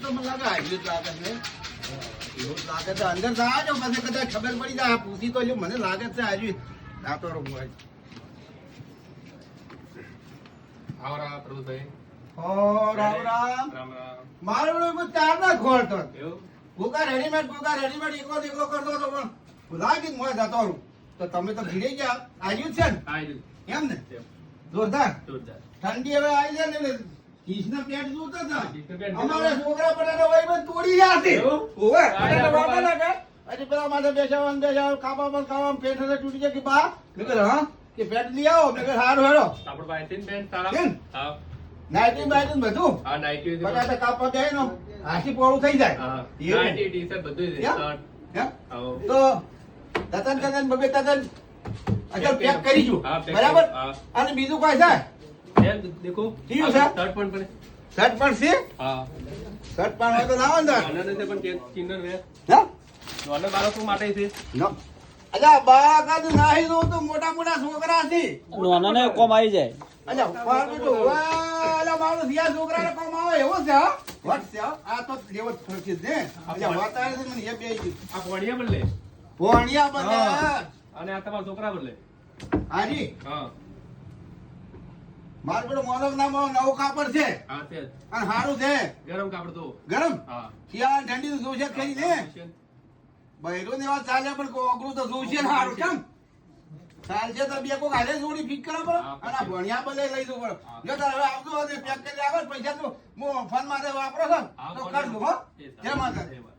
તો મને લાગે હાજરી જ લાગે છે એવું જ લાગે છે અંદર જાજો પછી કદાચ ખબર પડી જાય પૂછી તો જો મને લાગે છે હાજરી જાતો રહું હોય આવરા પ્રભુભાઈ ઓ રામ રામ રામ રામ મારું બધું ચાર ના ખોલતો એવું ભૂકા રેડીમેડ એકલો કરતો હતો પણ લાગી જ મોય જતો રહું તો તમે તો ભીડી ગયા આવ્યું છે ને આયુ એમ ને જોરદાર જોરદાર ઠંડી હવે આવી જાય ને કિસના પેટ જોતા હતા કિસના પેટ અમારા છોકરા બટાટા ભાઈ બંધ તોડી ગયા છે એવું? ઓવે આયા બાપા લાગે અરે પેલા માથે બેસાવાનું ખાવામાં પેટ સાથે તૂટી જાય કે બા મેં કહ્યું હા કે પેટ લઈ આવો મેં કહ્યું હારું હેરો આપણે બાયતીન પેન્ટ સારા કેમ? હા નાઇટી બાઇટી બધું આ નાઇટી બટાટા કાપવા જાય ને હાથી પોળું થઈ જાય હા એવું? નાઇટી ટી-શર્ટ બધું છે એમ? શર્ટ એમ? આવો તો તતન બબે તતન અચલ પેક કરીશું હા, પેક બરાબર હા. અને બીજું કોઈ છે એમ દેખો ઠીક છે. શર્ટ પણ પડે શર્ટ પણ છે હા શર્ટ પણ હોય તો લાવો ને તાર. નાના ને પણ કે કિન્નર વે હા નાના બાળકો માટે છે નો અલ્યા બાળક જ નાહી દઉં તો મોટા મોટા છોકરા છે નાનાને કોમ આવી જાય અલ્યા પાડું તો અલ્યા મારું ધ્યાન છોકરાને કોમ આવે એવો છે હા વટ છે હા? આ તો લેવો જ ફરકે છે અલ્યા વાતાવરણ છે મને એ બે આ પોણિયા બદલે ભોણિયા બને અને આ તમારા છોકરા બદલે હાજી હા મારું પેલું મોનક નામ નવું કાપડ છે હા તે જ. અને સારું છે ગરમ કાપડ તો ગરમ હા શિયાળા ઠંડી તો જોશે જ ખરી ને બૈરું ને વાત ચાલે પણ કોકરું તો જોશે ને સારું કેમ ચાલશે તો બે કોક હાલે જોડી ફિટ કરો પડે હા, અને આ ભણ્યા બદલે લઈ દઉં પડે હા. જો તારે હવે આવતું હોય તો પેક કરી આવે પૈસા તો હું ફોન માટે વાપરો છો ને હા, તો ફોન કર દઉં હો એ સારું. જય માતા જય માતા.